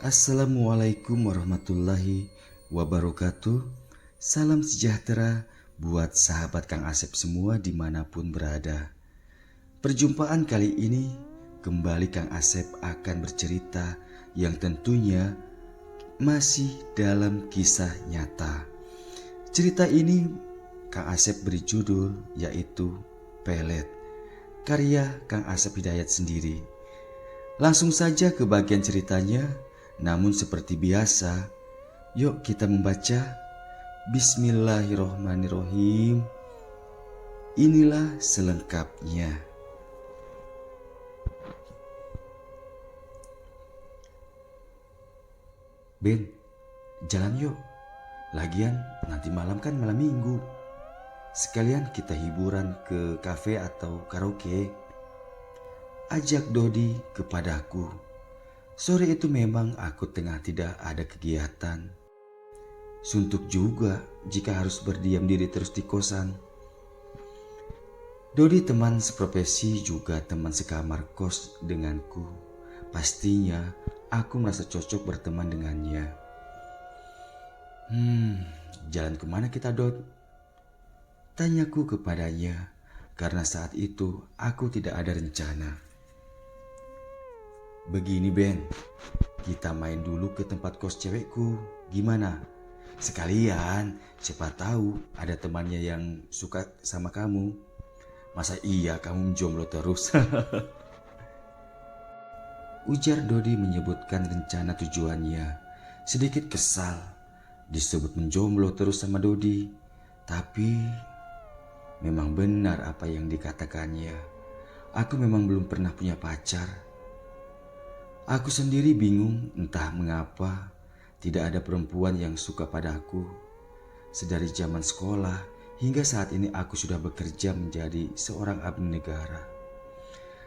Assalamualaikum warahmatullahi wabarakatuh. Salam sejahtera buat sahabat Kang Asep semua dimanapun berada. Perjumpaan kali ini kembali Kang Asep akan bercerita yang tentunya masih dalam kisah nyata. Cerita ini Kang Asep beri judul yaitu Pelet, karya Kang Asep Hidayat sendiri. Langsung saja ke bagian ceritanya. Namun seperti biasa, yuk kita membaca. Bismillahirrohmanirrohim. Inilah selengkapnya. Ben, jalan yuk. Lagian nanti malam kan malam minggu. Sekalian kita hiburan ke kafe atau karaoke. Ajak Dodi kepadaku. Sore itu memang aku tengah tidak ada kegiatan. Suntuk juga jika harus berdiam diri terus di kosan. Dodi teman seprofesi juga teman sekamar kos denganku. Pastinya aku merasa cocok berteman dengannya. Jalan kemana kita, Dod? Tanyaku kepadanya karena saat itu aku tidak ada rencana. Begini Ben, kita main dulu ke tempat kos cewekku, gimana? Sekalian, siapa tahu ada temannya yang suka sama kamu. Masa iya kamu jomblo terus? Ujar Dodi menyebutkan rencana tujuannya. Sedikit kesal disebut menjomblo terus sama Dodi. Tapi memang benar apa yang dikatakannya. Aku memang belum pernah punya pacar. Aku sendiri bingung entah mengapa tidak ada perempuan yang suka padaku. Sedari zaman sekolah hingga saat ini aku sudah bekerja menjadi seorang abdi negara.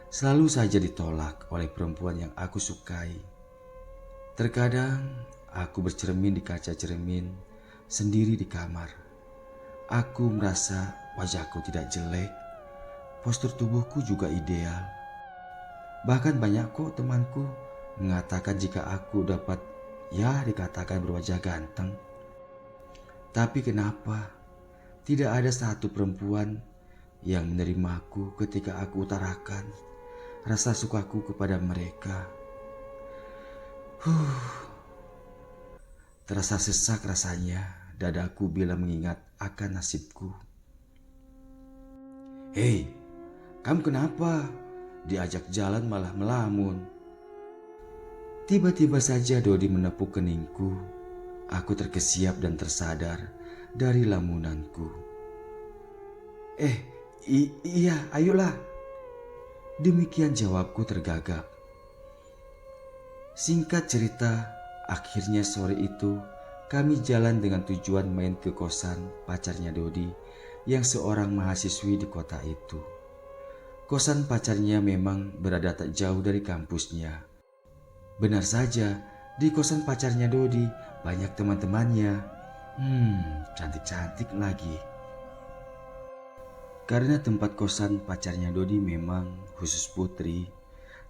Selalu saja ditolak oleh perempuan yang aku sukai. Terkadang aku bercermin di kaca cermin sendiri di kamar. Aku merasa wajahku tidak jelek, postur tubuhku juga ideal. Bahkan banyak kok temanku mengatakan jika aku dapat dikatakan berwajah ganteng. Tapi kenapa tidak ada satu perempuan yang menerimaku ketika aku utarakan rasa sukaku kepada mereka? Terasa sesak rasanya dadaku bila mengingat akan nasibku. Hei, kamu kenapa? Diajak jalan malah melamun. Tiba-tiba saja Dodi menepuk keningku. Aku terkesiap dan tersadar dari lamunanku. Iya, ayolah. Demikian jawabku tergagap. Singkat cerita, akhirnya sore itu kami jalan dengan tujuan main ke kosan pacarnya Dodi yang seorang mahasiswi di kota itu. Kosan pacarnya memang berada tak jauh dari kampusnya. Benar saja, di kosan pacarnya Dodi banyak teman-temannya. Cantik-cantik lagi. Karena tempat kosan pacarnya Dodi memang khusus putri,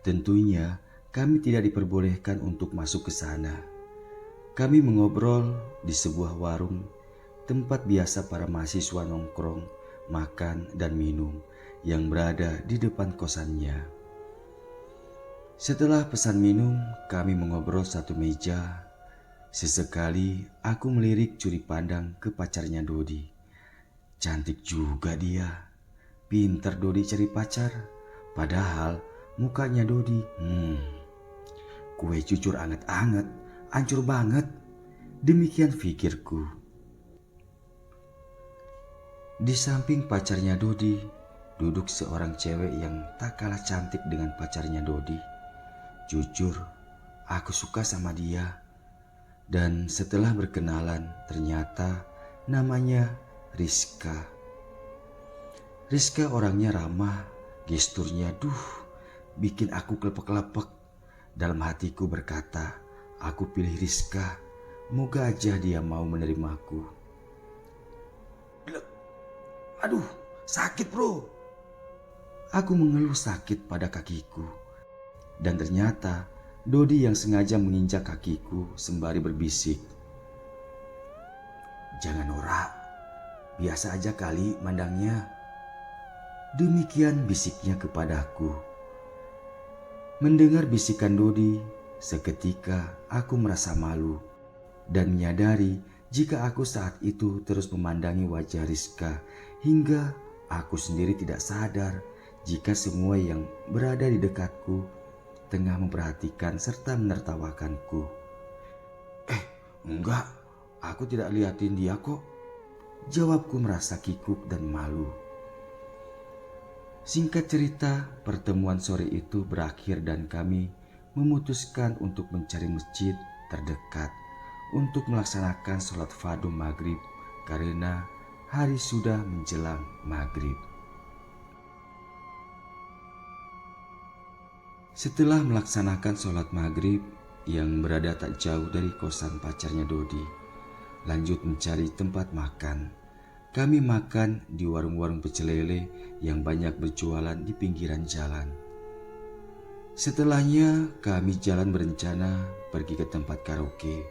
tentunya kami tidak diperbolehkan untuk masuk ke sana. Kami mengobrol di sebuah warung, tempat biasa para mahasiswa nongkrong, makan dan minum yang berada di depan kosannya. Setelah pesan minum, kami mengobrol satu meja. Sesekali aku melirik curi pandang ke pacarnya Dodi. Cantik juga dia. Pintar Dodi cari pacar. Padahal mukanya Dodi, kue cucur anget-anget, hancur banget. Demikian pikirku. Di samping pacarnya Dodi, duduk seorang cewek yang tak kalah cantik dengan pacarnya Dodi. Jujur, aku suka sama dia. Dan setelah berkenalan, ternyata namanya Rizka. Rizka orangnya ramah, gesturnya bikin aku kelepek-kelepek. Dalam hatiku berkata, aku pilih Rizka. Moga aja dia mau menerimaku. Aduh, sakit bro. Aku mengeluh sakit pada kakiku. Dan ternyata Dodi yang sengaja menginjak kakiku sembari berbisik, "Jangan norak, biasa aja kali mandangnya." Demikian bisiknya kepadaku. Mendengar bisikan Dodi, seketika aku merasa malu dan menyadari jika aku saat itu terus memandangi wajah Rizka hingga aku sendiri tidak sadar jika semua yang berada di dekatku tengah memperhatikan serta menertawakanku. Enggak, aku tidak liatin dia kok," jawabku merasa kikuk dan malu. Singkat cerita, pertemuan sore itu berakhir dan kami memutuskan untuk mencari masjid terdekat untuk melaksanakan sholat fardu maghrib karena hari sudah menjelang maghrib. Setelah melaksanakan sholat maghrib yang berada tak jauh dari kosan pacarnya Dodi, lanjut mencari tempat makan. Kami makan di warung-warung pecel lele yang banyak berjualan di pinggiran jalan. Setelahnya kami jalan berencana pergi ke tempat karaoke.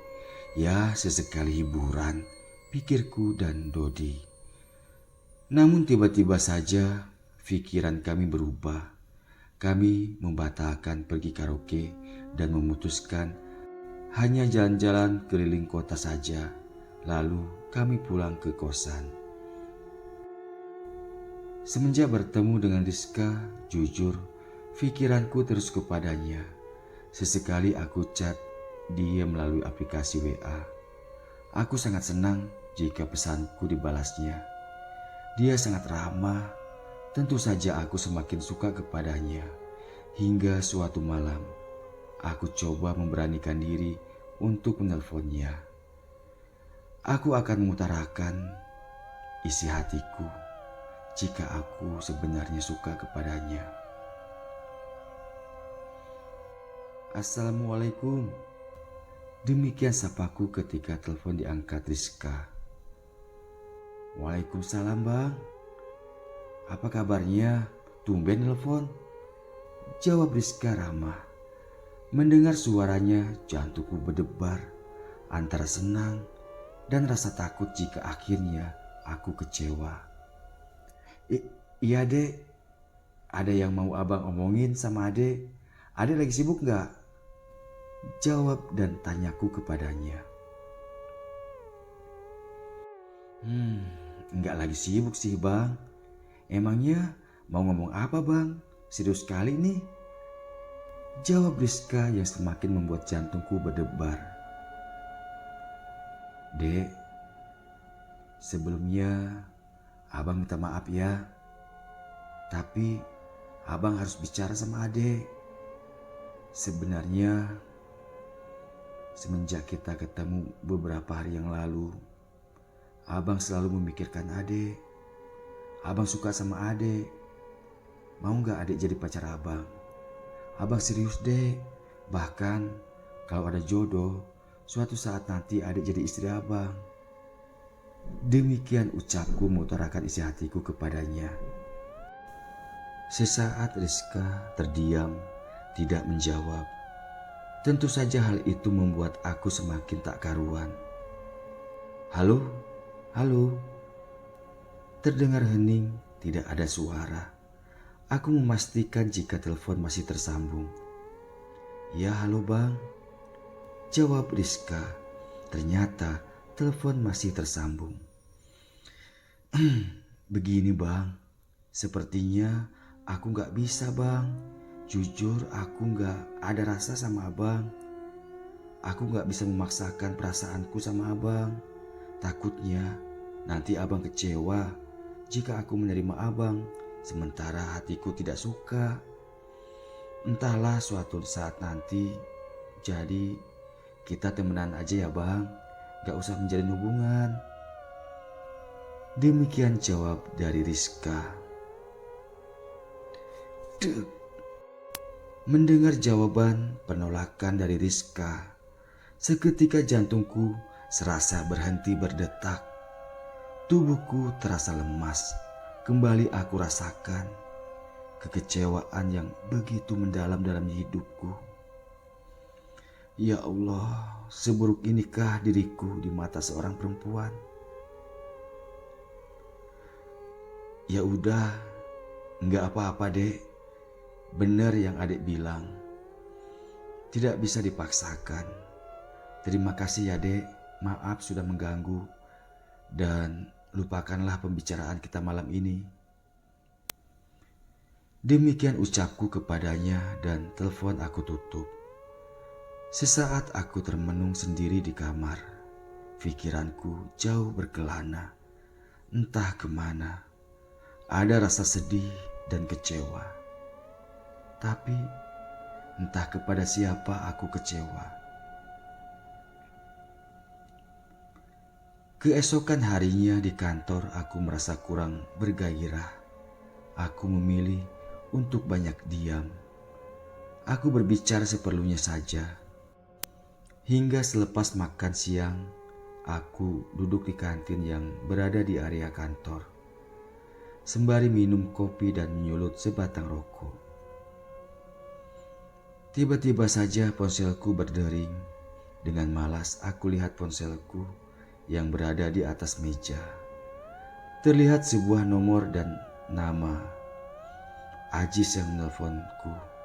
Ya, sesekali hiburan, pikirku dan Dodi. Namun tiba-tiba saja pikiran kami berubah. Kami membatalkan pergi karaoke dan memutuskan hanya jalan-jalan keliling kota saja. Lalu kami pulang ke kosan. Semenjak bertemu dengan Rizka, jujur, pikiranku terus kepadanya. Sesekali aku chat dia melalui aplikasi WA. Aku sangat senang jika pesanku dibalasnya. Dia sangat ramah, tentu saja aku semakin suka kepadanya. Hingga suatu malam, aku coba memberanikan diri untuk menelponnya. Aku akan mengutarakan isi hatiku jika aku sebenarnya suka kepadanya. "Assalamualaikum." Demikian sapaku ketika telepon diangkat Rizka. "Waalaikumsalam bang. Apa kabarnya? Tumben telepon," jawab Rizka ramah. Mendengar suaranya, jantungku berdebar antara senang dan rasa takut jika akhirnya aku kecewa. Iya dek, ada yang mau abang omongin sama adek. Adek lagi sibuk gak?" jawab dan tanyaku kepadanya. Enggak lagi sibuk sih bang. Emangnya mau ngomong apa bang? Serius sekali nih," jawab Rizka yang semakin membuat jantungku berdebar. "Dek, sebelumnya abang minta maaf ya. Tapi abang harus bicara sama adek. Sebenarnya semenjak kita ketemu beberapa hari yang lalu, abang selalu memikirkan adek. Abang suka sama adek. Mau gak adek jadi pacar abang? Abang serius dek. Bahkan kalau ada jodoh, suatu saat nanti adek jadi istri abang." Demikian ucapku mengutarakan isi hatiku kepadanya. Sesaat Rizka terdiam, tidak menjawab. Tentu saja hal itu membuat aku semakin tak karuan. "Halo, halo." Terdengar hening, tidak ada suara. Aku memastikan jika telepon masih tersambung. "Ya halo bang," jawab Rizka. Ternyata telepon masih tersambung. "Begini bang, sepertinya aku gak bisa bang. Jujur aku gak ada rasa sama abang. Aku gak bisa memaksakan perasaanku sama abang. Takutnya nanti abang kecewa jika aku menerima abang, sementara hatiku tidak suka. Entahlah suatu saat nanti. Jadi kita temenan aja ya bang, gak usah menjalin hubungan." Demikian jawab dari Rizka. Mendengar jawaban penolakan dari Rizka, seketika jantungku serasa berhenti berdetak. Tubuhku terasa lemas. Kembali aku rasakan kekecewaan yang begitu mendalam dalam hidupku. Ya Allah, seburuk inikah diriku di mata seorang perempuan? Ya udah, nggak apa-apa dek. Bener yang adik bilang, tidak bisa dipaksakan. Terima kasih ya dek, maaf sudah mengganggu. Dan lupakanlah pembicaraan kita malam ini. Demikian ucapku kepadanya dan telepon aku tutup. Sesaat aku termenung sendiri di kamar. Pikiranku jauh berkelana, entah kemana. Ada rasa sedih dan kecewa. Tapi entah kepada siapa aku kecewa. Keesokan harinya di kantor aku merasa kurang bergairah. Aku memilih untuk banyak diam. Aku berbicara seperlunya saja. Hingga selepas makan siang, aku duduk di kantin yang berada di area kantor, sembari minum kopi dan menyulut sebatang rokok. Tiba-tiba saja ponselku berdering. Dengan malas aku lihat ponselku yang berada di atas meja. Terlihat sebuah nomor dan nama. Ajis yang menelponku.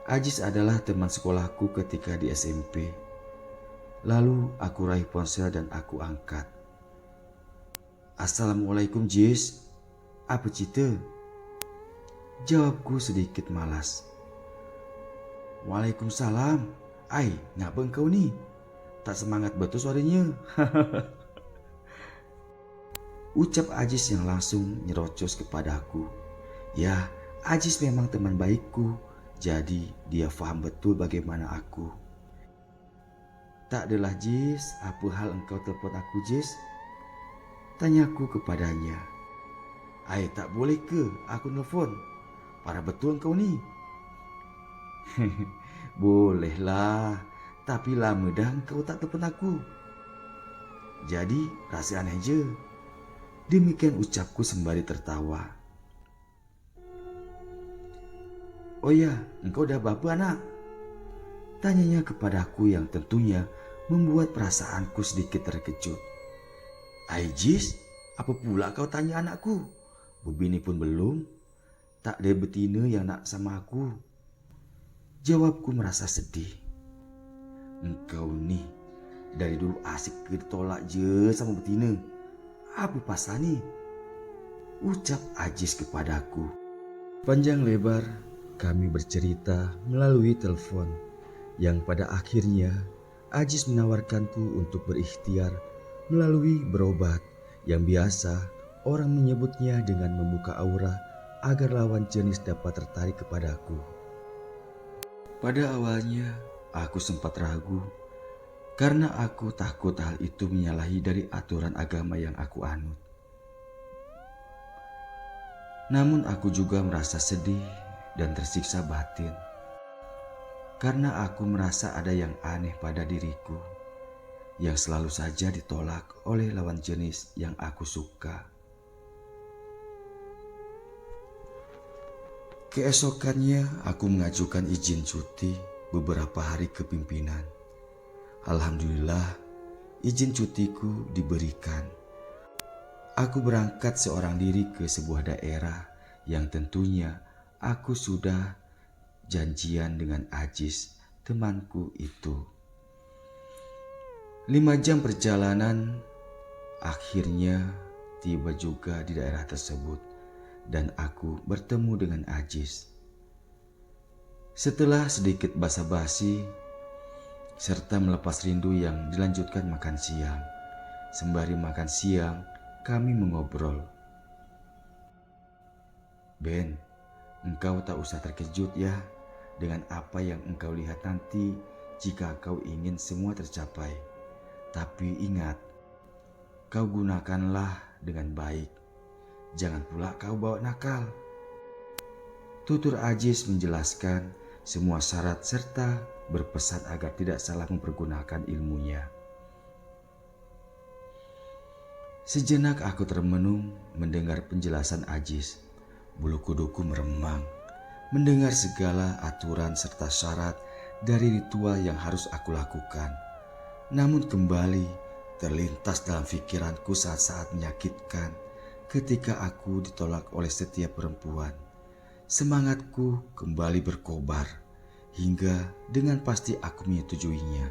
Ajis adalah teman sekolahku ketika di SMP. Lalu aku raih ponsel dan aku angkat. Assalamualaikum Jis, apa cerita? Jawabku sedikit malas. Waalaikumsalam. Ai, ngapa engkau ni? Tak semangat betul suaranya. Ucap Ajis yang langsung nyerocos kepadaku. Ya, Ajis memang teman baikku, jadi dia faham betul bagaimana aku. Tak adalah Jis, apa hal engkau telepon aku Jis? Tanyaku kepadanya. Ai, tak boleh ke aku nelfon? Parah betul engkau ni. Bolehlah, tapi lama dah engkau tak telepon aku. Jadi rasa aneh je. Demikian ucapku sembari tertawa. Oh ya, engkau dah berapa anak? Tanyanya kepadaku yang tentunya membuat perasaanku sedikit terkejut. Jis, apa pula kau tanya anakku? Berbini pun belum? Tak ada betina yang nak sama aku. Jawabku merasa sedih. Engkau ni dari dulu asik ditolak je sama betina. Apa pasal ni? Ucap Ajis kepadaku. Panjang lebar kami bercerita melalui telepon yang pada akhirnya Ajis menawarkanku untuk berikhtiar melalui berobat yang biasa orang menyebutnya dengan membuka aura agar lawan jenis dapat tertarik kepadaku. Pada awalnya aku sempat ragu karena aku takut hal itu menyalahi dari aturan agama yang aku anut. Namun aku juga merasa sedih dan tersiksa batin karena aku merasa ada yang aneh pada diriku yang selalu saja ditolak oleh lawan jenis yang aku suka. Keesokannya aku mengajukan izin cuti beberapa hari ke pimpinan. Alhamdulillah izin cutiku diberikan. Aku berangkat seorang diri ke sebuah daerah yang tentunya aku sudah janjian dengan Ajis, temanku itu. 5 jam perjalanan, akhirnya tiba juga di daerah tersebut dan aku bertemu dengan Ajis. Setelah sedikit basa-basi serta melepas rindu yang dilanjutkan makan siang. Sembari makan siang, kami mengobrol. Ben, engkau tak usah terkejut ya dengan apa yang engkau lihat nanti jika kau ingin semua tercapai. Tapi ingat, kau gunakanlah dengan baik. Jangan pula kau bawa nakal. Tutur Ajis menjelaskan semua syarat serta berpesan agar tidak salah mempergunakan ilmunya. Sejenak aku termenung mendengar penjelasan Ajis. Bulu kuduku meremang mendengar segala aturan serta syarat dari ritual yang harus aku lakukan. Namun kembali terlintas dalam pikiranku saat-saat menyakitkan ketika aku ditolak oleh setiap perempuan. Semangatku kembali berkobar hingga dengan pasti aku menyetujuinya.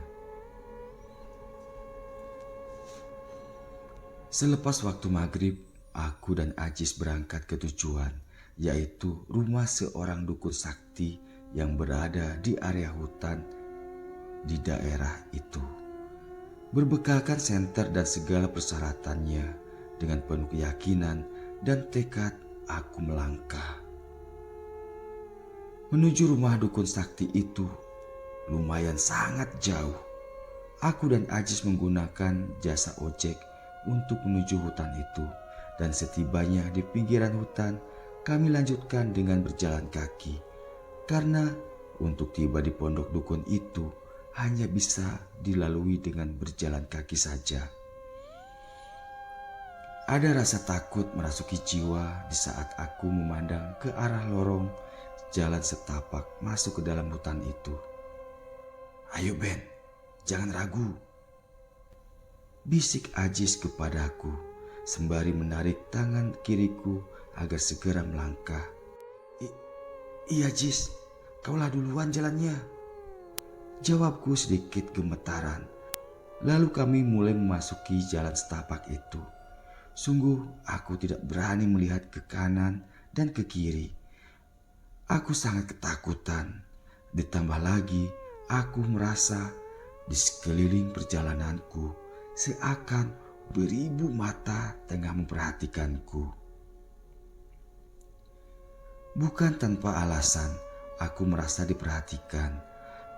Selepas waktu maghrib, aku dan Ajis berangkat ke tujuan, yaitu rumah seorang dukun sakti yang berada di area hutan di daerah itu. Berbekalkan senter dan segala persyaratannya, dengan penuh keyakinan dan tekad aku melangkah menuju rumah dukun sakti itu. Lumayan sangat jauh. Aku dan Ajis menggunakan jasa ojek untuk menuju hutan itu, dan setibanya di pinggiran hutan kami lanjutkan dengan berjalan kaki, karena untuk tiba di pondok dukun itu hanya bisa dilalui dengan berjalan kaki saja. Ada rasa takut merasuki jiwa di saat aku memandang ke arah lorong jalan setapak masuk ke dalam hutan itu. "Ayo Ben, jangan ragu," bisik Ajis kepadaku sembari menarik tangan kiriku agar segera melangkah. Iya Jis, kaulah duluan jalannya," jawabku sedikit gemetaran. Lalu kami mulai memasuki jalan setapak itu. Sungguh aku tidak berani melihat ke kanan dan ke kiri. Aku sangat ketakutan. Ditambah lagi aku merasa di sekeliling perjalananku seakan beribu mata tengah memperhatikanku. Bukan tanpa alasan aku merasa diperhatikan,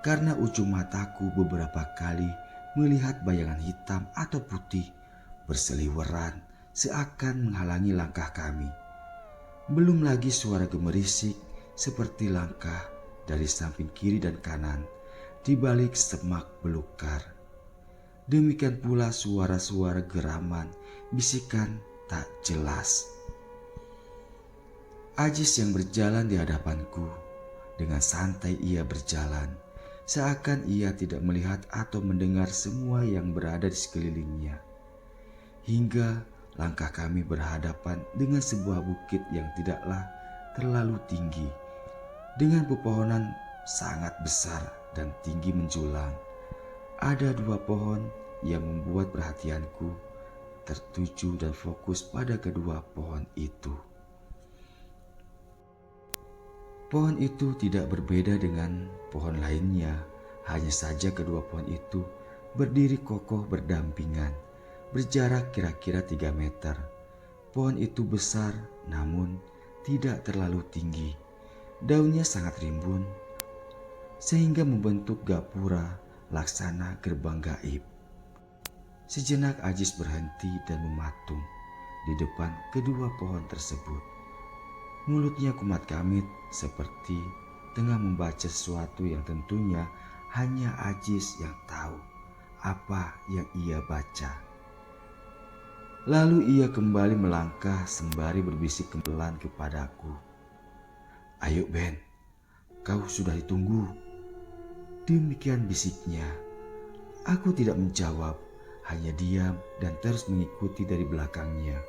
karena ujung mataku beberapa kali melihat bayangan hitam atau putih berseliweran seakan menghalangi langkah kami. Belum lagi suara gemerisik seperti langkah dari samping kiri dan kanan di balik semak belukar. Demikian pula suara-suara geraman, bisikan tak jelas. Ajis yang berjalan di hadapanku, dengan santai ia berjalan, seakan ia tidak melihat atau mendengar semua yang berada di sekelilingnya. Hingga langkah kami berhadapan dengan sebuah bukit yang tidaklah terlalu tinggi, dengan pepohonan sangat besar dan tinggi menjulang. Ada 2 pohon yang membuat perhatianku tertuju dan fokus pada kedua pohon itu. Pohon itu tidak berbeda dengan pohon lainnya, hanya saja kedua pohon itu berdiri kokoh berdampingan, berjarak kira-kira 3 meter. Pohon itu besar namun tidak terlalu tinggi. Daunnya sangat rimbun sehingga membentuk gapura laksana gerbang gaib. Sejenak Ajis berhenti dan mematung di depan kedua pohon tersebut. Mulutnya kumat kamit seperti tengah membaca sesuatu yang tentunya hanya Ajis yang tahu apa yang ia baca. Lalu ia kembali melangkah sembari berbisik pelan kepadaku. "Ayo Ben, kau sudah ditunggu." Demikian bisiknya. Aku tidak menjawab, hanya diam dan terus mengikuti dari belakangnya.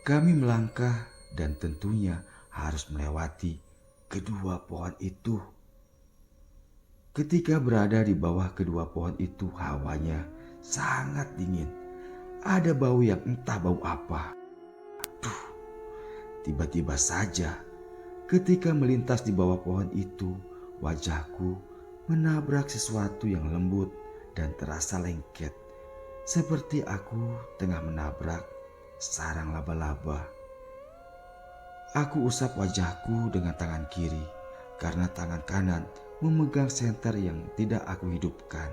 Kami melangkah dan tentunya harus melewati kedua pohon itu. Ketika berada di bawah kedua pohon itu, hawanya sangat dingin. Ada bau yang entah bau apa. Aduh, tiba-tiba saja ketika melintas di bawah pohon itu, wajahku menabrak sesuatu yang lembut dan terasa lengket, seperti aku tengah menabrak sarang laba-laba. Aku usap wajahku dengan tangan kiri karena tangan kanan memegang senter yang tidak aku hidupkan.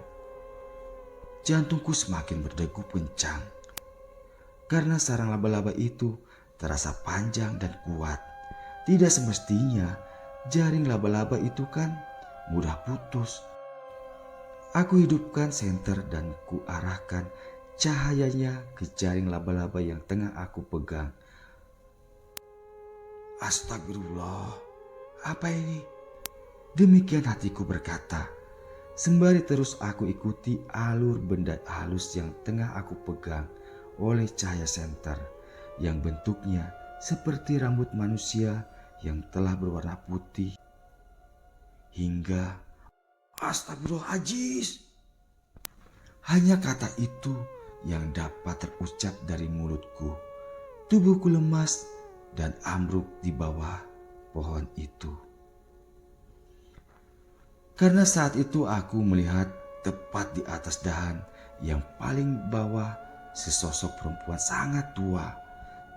Jantungku semakin berdegup kencang karena sarang laba-laba itu terasa panjang dan kuat. Tidak semestinya jaring laba-laba itu kan mudah putus. Aku hidupkan senter dan kuarahkan cahayanya ke jaring laba-laba yang tengah aku pegang. Astagfirullah, apa ini? Demikian hatiku berkata, sembari terus aku ikuti alur benda halus yang tengah aku pegang oleh cahaya senter yang bentuknya seperti rambut manusia yang telah berwarna putih. Hingga astagfirullahaladzim, hanya kata itu yang dapat terucap dari mulutku. Tubuhku lemas dan ambruk di bawah pohon itu. Karena saat itu aku melihat tepat di atas dahan yang paling bawah sesosok perempuan sangat tua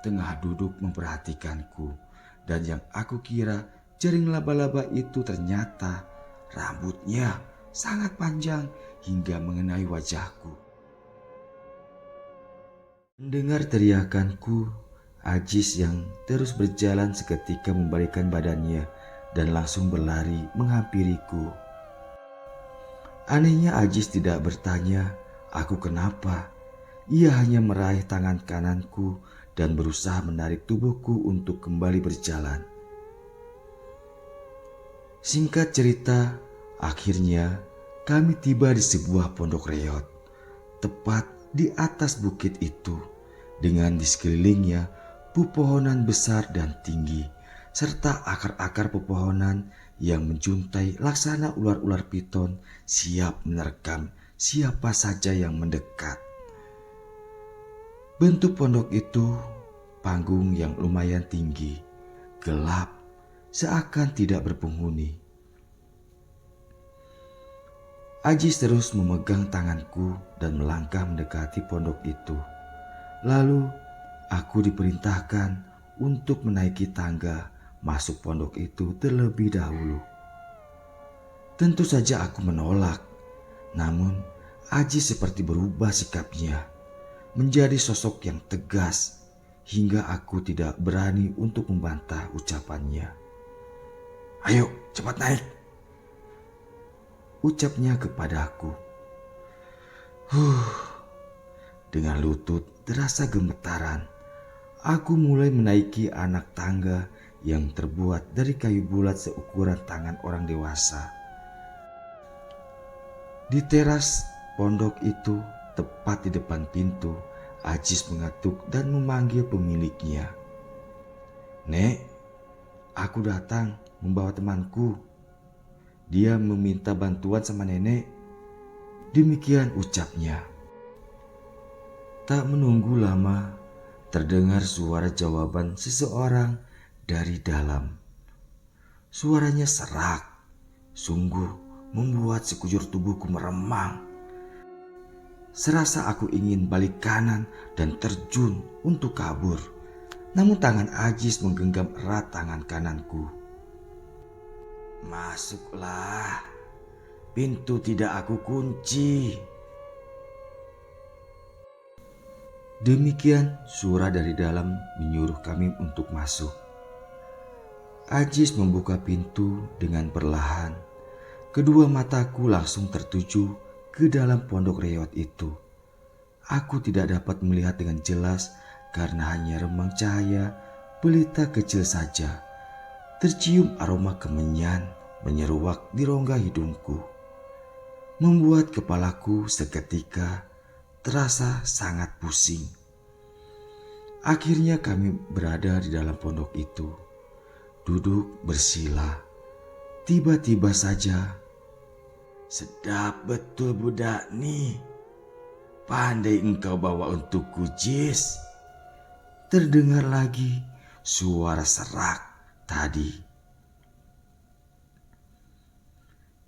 tengah duduk memperhatikanku, dan yang aku kira jaring laba-laba itu ternyata rambutnya sangat panjang hingga mengenai wajahku. Mendengar teriakanku, Ajis yang terus berjalan seketika membalikkan badannya dan langsung berlari menghampiriku. Anehnya Ajis tidak bertanya aku kenapa. Ia hanya meraih tangan kananku dan berusaha menarik tubuhku untuk kembali berjalan. Singkat cerita, akhirnya kami tiba di sebuah pondok reot, tepat di atas bukit itu, dengan di sekelilingnya pepohonan besar dan tinggi, serta akar-akar pepohonan yang menjuntai laksana ular-ular piton siap menerkam siapa saja yang mendekat. Bentuk pondok itu panggung yang lumayan tinggi, gelap, seakan tidak berpenghuni. Ajis terus memegang tanganku dan melangkah mendekati pondok itu. Lalu aku diperintahkan untuk menaiki tangga masuk pondok itu terlebih dahulu. Tentu saja aku menolak, namun Ajis seperti berubah sikapnya menjadi sosok yang tegas hingga aku tidak berani untuk membantah ucapannya. "Ayo cepat naik," ucapnya kepadaku. Dengan lutut terasa gemetaran, aku mulai menaiki anak tangga yang terbuat dari kayu bulat seukuran tangan orang dewasa. Di teras pondok itu, tepat di depan pintu, Ajis mengetuk dan memanggil pemiliknya. "Nek, aku datang membawa temanku. Dia meminta bantuan sama nenek." Demikian ucapnya. Tak menunggu lama, terdengar suara jawaban seseorang dari dalam. Suaranya serak, sungguh membuat sekujur tubuhku meremang. Serasa aku ingin balik kanan dan terjun untuk kabur. Namun tangan Ajis menggenggam erat tangan kananku. "Masuklah, pintu tidak aku kunci." Demikian suara dari dalam menyuruh kami untuk masuk. Ajis membuka pintu dengan perlahan. Kedua mataku langsung tertuju ke dalam pondok reot itu. Aku tidak dapat melihat dengan jelas karena hanya remang cahaya pelita kecil saja. Tercium aroma kemenyan menyeruak di rongga hidungku, membuat kepalaku seketika terasa sangat pusing. Akhirnya kami berada di dalam pondok itu, duduk bersila. Tiba-tiba saja, "Sedap betul budak nih. Pandai engkau bawa untukku, Jis." Terdengar lagi suara serak tadi.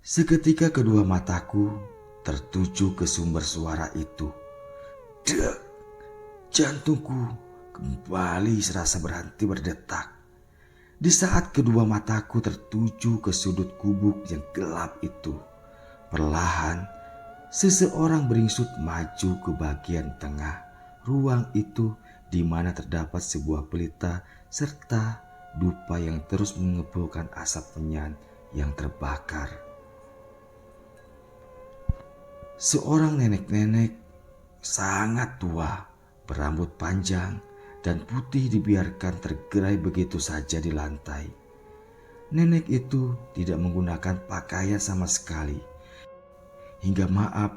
Seketika kedua mataku tertuju ke sumber suara itu. Dek, jantungku kembali serasa berhenti berdetak. Di saat kedua mataku tertuju ke sudut gubuk yang gelap itu, perlahan seseorang beringsut maju ke bagian tengah ruang itu, di mana terdapat sebuah pelita serta dupa yang terus mengepulkan asap menyan yang terbakar. Seorang nenek-nenek sangat tua, berambut panjang dan putih dibiarkan tergerai begitu saja di lantai. nenek itu tidak menggunakan pakaian sama sekali. Hingga maaf,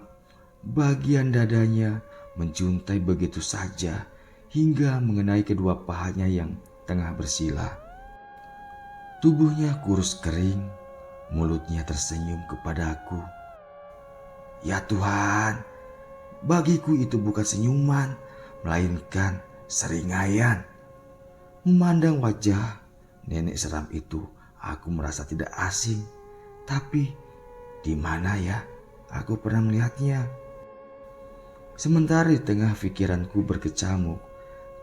bagian dadanya menjuntai begitu saja hingga mengenai kedua pahanya yang tengah bersila. Tubuhnya kurus kering, mulutnya tersenyum kepadaku. Ya Tuhan, bagiku itu bukan senyuman, melainkan seringaian. Memandang wajah nenek seram itu, aku merasa tidak asing. Tapi di mana ya aku pernah melihatnya? Sementara di tengah pikiranku berkecamuk,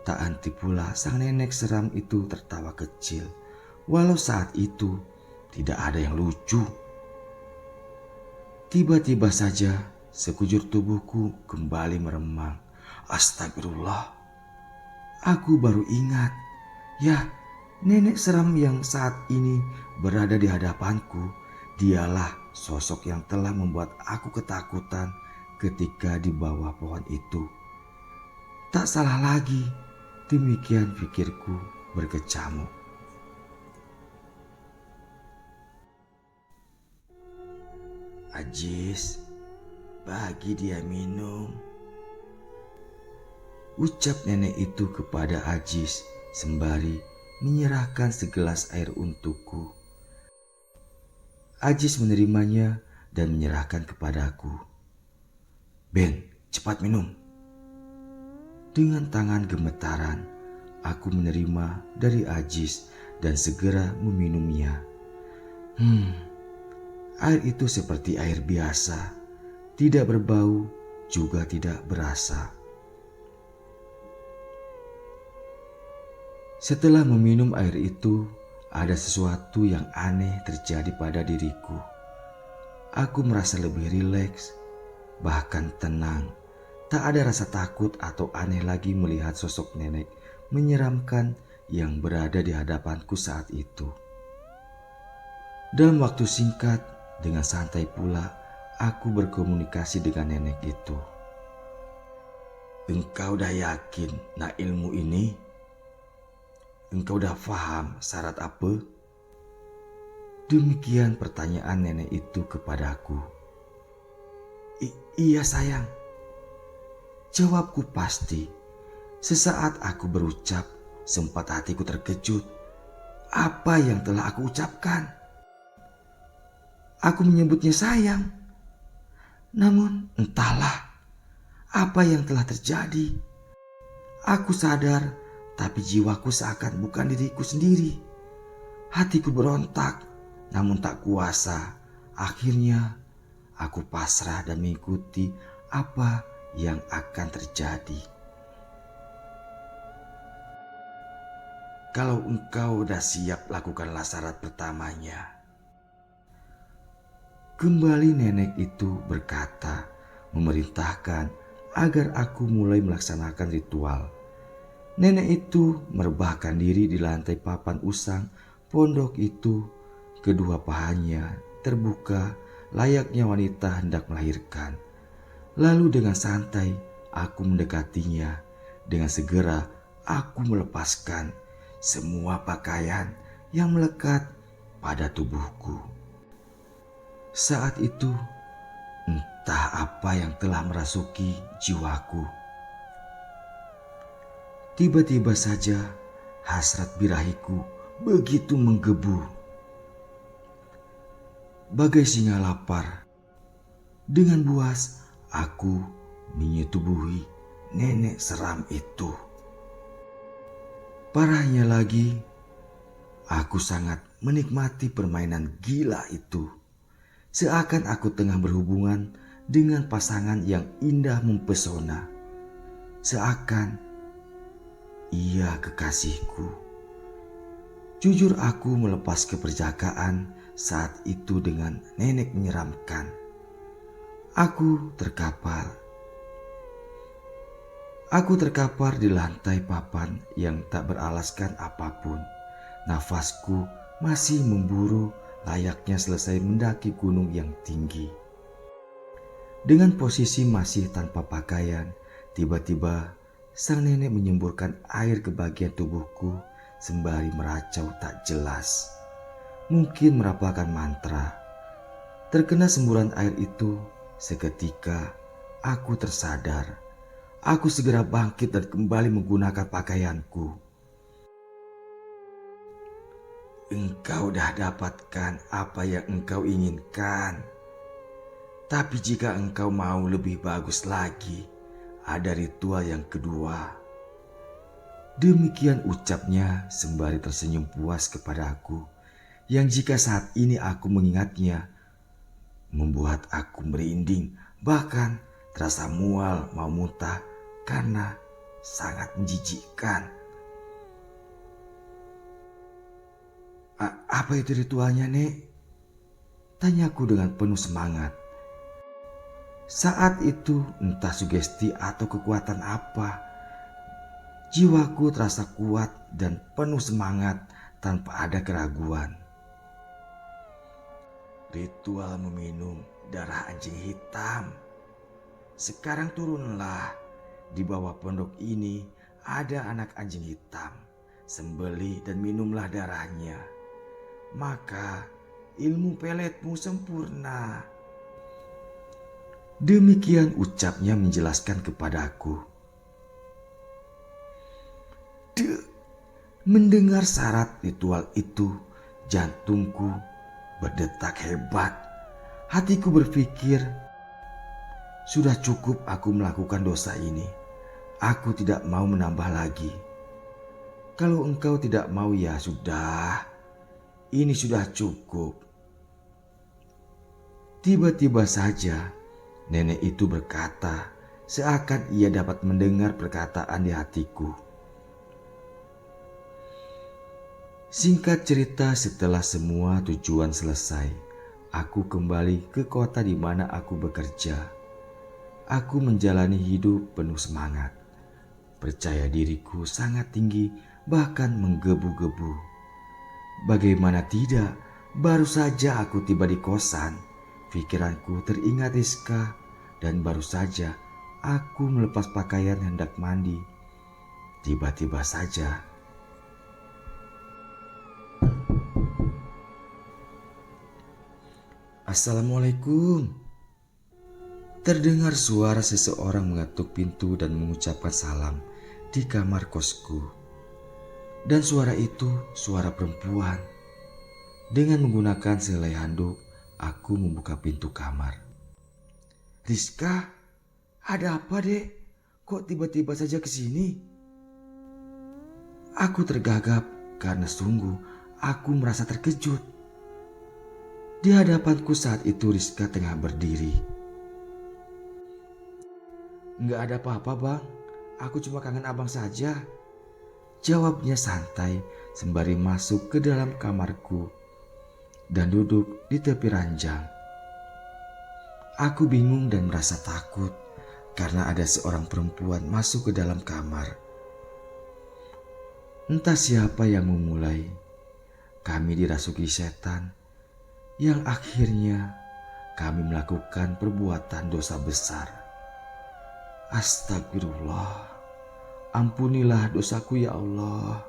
tak henti pula sang nenek seram itu tertawa kecil. Walau saat itu tidak ada yang lucu. Tiba-tiba saja sekujur tubuhku kembali meremang. Astagfirullah. Aku baru ingat. Ya, nenek seram yang saat ini berada di hadapanku, dialah sosok yang telah membuat aku ketakutan ketika di bawah pohon itu. Tak salah lagi, demikian pikirku berkecamuk. Ajis, bagi dia minum, ucap nenek itu kepada Ajis sembari menyerahkan segelas air untukku. Ajis menerimanya dan menyerahkan kepadaku. Ben, cepat minum. Dengan tangan gemetaran, aku menerima dari Ajis dan segera meminumnya. Air itu seperti air biasa, tidak berbau, juga tidak berasa. Setelah meminum air itu, ada sesuatu yang aneh terjadi pada diriku. Aku merasa lebih rileks, bahkan tenang. Tak ada rasa takut atau aneh lagi melihat sosok nenek menyeramkan yang berada di hadapanku saat itu. Dalam waktu singkat, dengan santai pula, aku berkomunikasi dengan nenek itu. Engkau dah yakin nak ilmu ini? Engkau dah faham syarat apa? Demikian pertanyaan nenek itu kepadaku. Iya sayang. Jawabku pasti. Sesaat aku berucap, sempat hatiku terkejut. Apa yang telah aku ucapkan? Aku menyebutnya sayang. Namun entahlah apa yang telah terjadi. Aku sadar, tapi jiwaku seakan bukan diriku sendiri. Hatiku berontak, namun tak kuasa. Akhirnya aku pasrah dan mengikuti apa yang akan terjadi. Kalau engkau udah siap, lakukanlah syarat pertamanya. Kembali nenek itu berkata, memerintahkan agar aku mulai melaksanakan ritual. Nenek itu merebahkan diri di lantai papan usang pondok itu. Kedua pahanya terbuka layaknya wanita hendak melahirkan. Lalu dengan santai aku mendekatinya. Dengan segera aku melepaskan semua pakaian yang melekat pada tubuhku. Saat itu, entah apa yang telah merasuki jiwaku. Tiba-tiba saja hasrat birahiku begitu menggebu. Bagai singa lapar, dengan buas aku menyetubuhi nenek seram itu. Parahnya lagi, aku sangat menikmati permainan gila itu. Seakan aku tengah berhubungan dengan pasangan yang indah mempesona. Seakan ia kekasihku. Jujur aku melepas keperjakaan saat itu dengan nenek menyeramkan. Aku terkapar. Aku terkapar di lantai papan yang tak beralaskan apapun. Nafasku masih memburu layaknya selesai mendaki gunung yang tinggi. Dengan posisi masih tanpa pakaian, tiba-tiba sang nenek menyemburkan air ke bagian tubuhku sembari meracau tak jelas. mungkin merapalkan mantra. Terkena semburan air itu, seketika aku tersadar. Aku segera bangkit dan kembali menggunakan pakaianku. Engkau dah dapatkan apa yang engkau inginkan. Tapi jika engkau mau lebih bagus lagi, ada ritual yang kedua. Demikian ucapnya sembari tersenyum puas kepadaku, yang jika saat ini aku mengingatnya, membuat aku merinding, bahkan terasa mual mau muntah karena sangat menjijikkan. Apa itu ritualnya, Nek? Tanyaku dengan penuh semangat. Saat itu entah sugesti atau kekuatan apa, jiwaku terasa kuat dan penuh semangat tanpa ada keraguan. Ritual meminum darah anjing hitam. Sekarang turunlah, di bawah pondok ini ada anak anjing hitam. Sembelih dan minumlah darahnya. Maka ilmu peletmu sempurna. Demikian ucapnya menjelaskan kepadaku. Mendengar syarat ritual itu, jantungku berdetak hebat. Hatiku berpikir, sudah cukup aku melakukan dosa ini. Aku tidak mau menambah lagi. Kalau engkau tidak mau ya sudah. Ini sudah cukup. Tiba-tiba saja nenek itu berkata, seakan ia dapat mendengar perkataan di hatiku. Singkat cerita, setelah semua tujuan selesai, aku kembali ke kota di mana aku bekerja. Aku menjalani hidup penuh semangat. Percaya diriku sangat tinggi, bahkan menggebu-gebu. Bagaimana tidak, baru saja aku tiba di kosan, pikiranku teringat Rizka, dan baru saja aku melepas pakaian hendak mandi. Tiba-tiba saja Assalamualaikum. Terdengar suara seseorang mengetuk pintu dan mengucapkan salam di kamar kosku. Dan suara itu suara perempuan. Dengan menggunakan selai handuk, aku membuka pintu kamar. Rizka, ada apa dek? Kok tiba-tiba saja ke sini? Aku tergagap karena sungguh aku merasa terkejut. Di hadapanku saat itu Rizka tengah berdiri. Enggak ada apa-apa bang, aku cuma kangen abang saja. Jawabnya santai sembari masuk ke dalam kamarku dan duduk di tepi ranjang. Aku bingung dan merasa takut karena ada seorang perempuan masuk ke dalam kamar. Entah siapa yang memulai. Kami dirasuki setan yang akhirnya kami melakukan perbuatan dosa besar. Astagfirullah. Ampunilah dosaku ya Allah.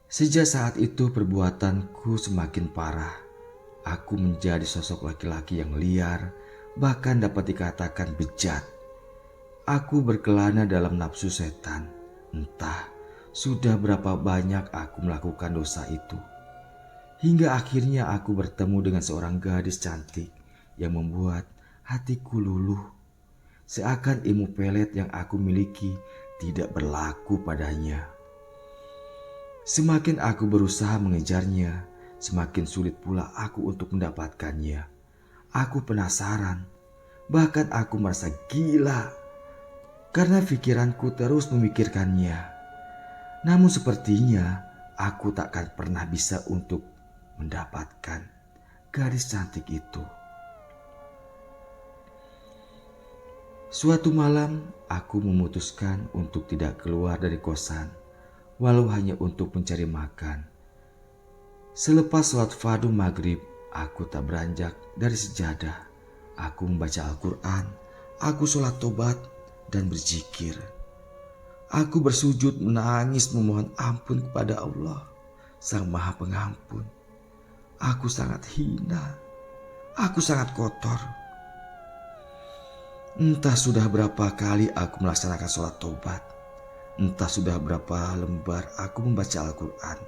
Sejak saat itu perbuatanku semakin parah. Aku menjadi sosok laki-laki yang liar, bahkan dapat dikatakan bejat. Aku berkelana dalam nafsu setan. Entah sudah berapa banyak aku melakukan dosa itu. Hingga akhirnya aku bertemu dengan seorang gadis cantik yang membuat hatiku luluh. Seakan ilmu pelet yang aku miliki tidak berlaku padanya. Semakin aku berusaha mengejarnya, semakin sulit pula aku untuk mendapatkannya. Aku penasaran, bahkan aku merasa gila karena pikiranku terus memikirkannya. Namun sepertinya aku takkan pernah bisa untuk mendapatkan gadis cantik itu. Suatu malam aku memutuskan untuk tidak keluar dari kosan, walau hanya untuk mencari makan. Selepas sholat fardu maghrib, aku tak beranjak dari sejadah. Aku membaca Al-Quran, aku sholat tobat dan berzikir. Aku bersujud menangis memohon ampun kepada Allah, Sang Maha Pengampun. Aku sangat hina, aku sangat kotor. Entah sudah berapa kali aku melaksanakan sholat tobat. Entah sudah berapa lembar aku membaca Al-Quran.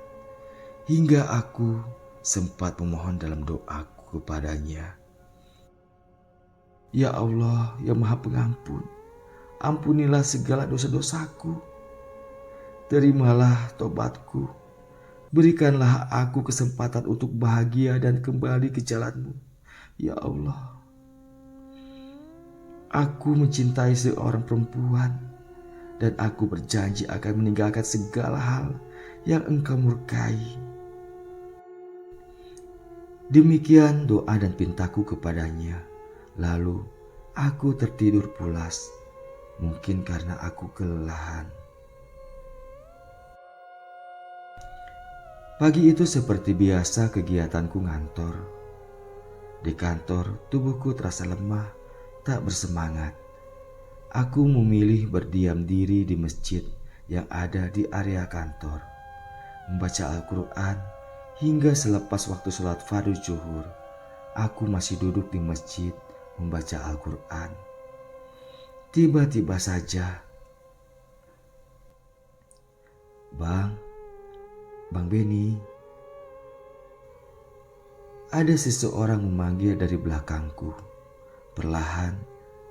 Hingga aku sempat memohon dalam doaku kepadanya. Ya Allah, ya Maha Pengampun, ampunilah segala dosa-dosaku. Terimalah tobatku. Berikanlah aku kesempatan untuk bahagia dan kembali ke jalan-Mu. Ya Allah. Aku mencintai seorang perempuan dan aku berjanji akan meninggalkan segala hal yang Engkau murkai. Demikian doa dan pintaku kepadanya. Lalu aku tertidur pulas, mungkin karena aku kelelahan. Pagi itu seperti biasa kegiatanku ngantor. Di kantor tubuhku terasa lemah, tak bersemangat. Aku memilih berdiam diri di masjid yang ada di area kantor, membaca Al-Quran hingga selepas waktu sholat fardu zuhur. Aku masih duduk di masjid membaca Al-Quran. Tiba-tiba saja, Bang Beni, ada seseorang memanggil dari belakangku. Perlahan,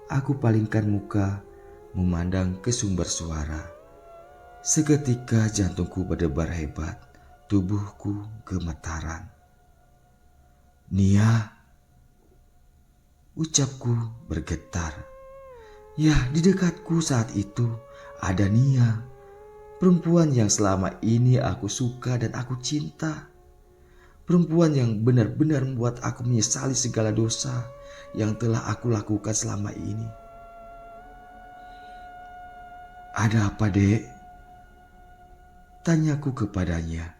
aku palingkan muka, memandang ke sumber suara. Seketika jantungku berdebar hebat, tubuhku gemetaran. Nia, ucapku bergetar. Ya, di dekatku saat itu ada Nia, perempuan yang selama ini aku suka dan aku cinta. Perempuan yang benar-benar membuat aku menyesali segala dosa yang telah aku lakukan selama ini. Ada apa, Dek? Tanyaku kepadanya.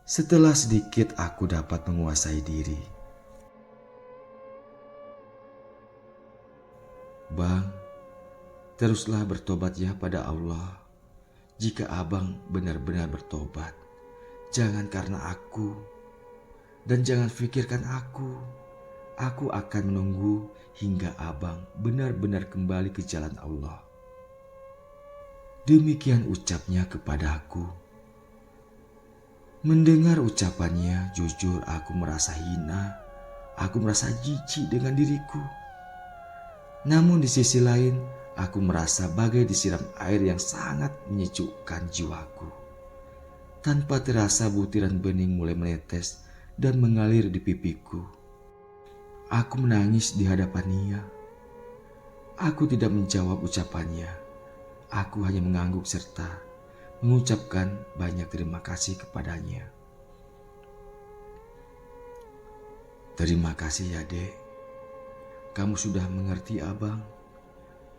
Setelah sedikit aku dapat menguasai diri. Bang, teruslah bertobat ya pada Allah. Jika abang benar-benar bertobat, jangan karena aku dan jangan pikirkan aku. Aku akan menunggu hingga abang benar-benar kembali ke jalan Allah. Demikian ucapnya kepadaku. Mendengar ucapannya, jujur aku merasa hina. Aku merasa jijik dengan diriku. Namun di sisi lain, aku merasa bagai disiram air yang sangat menyejukkan jiwaku. Tanpa terasa butiran bening mulai menetes dan mengalir di pipiku. Aku menangis di hadapan Nia. Aku tidak menjawab ucapannya. Aku hanya mengangguk serta mengucapkan banyak terima kasih kepadanya. Terima kasih ya, Dek. Kamu sudah mengerti abang.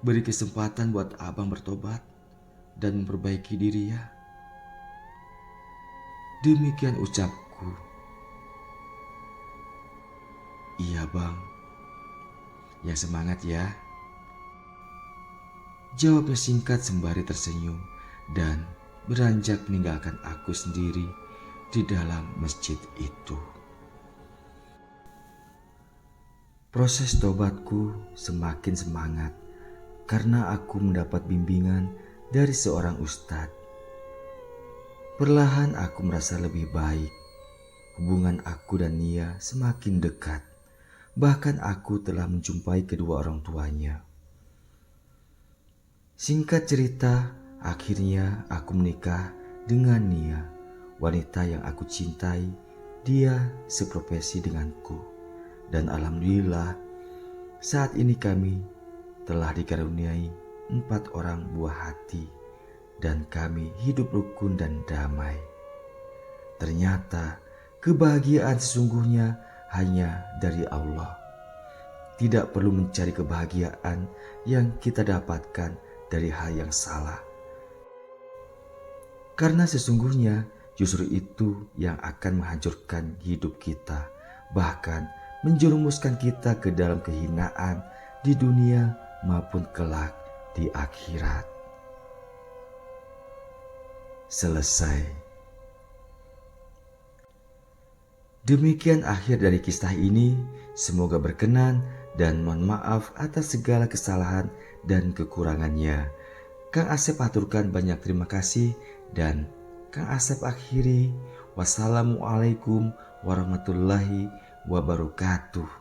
Beri kesempatan buat abang bertobat dan memperbaiki diri ya. Demikian ucapku. Iya bang, ya semangat ya. Jawabnya singkat sembari tersenyum dan beranjak meninggalkan aku sendiri di dalam masjid itu. Proses tobatku semakin semangat karena aku mendapat bimbingan dari seorang ustadz. Perlahan aku merasa lebih baik. Hubungan aku dan Nia semakin dekat. Bahkan aku telah menjumpai kedua orang tuanya. Singkat cerita, akhirnya aku menikah dengan Nia, wanita yang aku cintai. Dia seprofesi denganku. Dan alhamdulillah, saat ini kami telah dikaruniai 4 orang buah hati. Dan kami hidup rukun dan damai. Ternyata kebahagiaan sesungguhnya hanya dari Allah. Tidak perlu mencari kebahagiaan yang kita dapatkan dari hal yang salah. Karena sesungguhnya justru itu yang akan menghancurkan hidup kita, bahkan menjerumuskan kita ke dalam kehinaan di dunia maupun kelak di akhirat. selesai. Demikian akhir dari kisah ini. Semoga berkenan dan mohon maaf atas segala kesalahan dan kekurangannya. Kang Asep aturkan banyak terima kasih dan Kang Asep akhiri. Wassalamualaikum warahmatullahi wabarakatuh.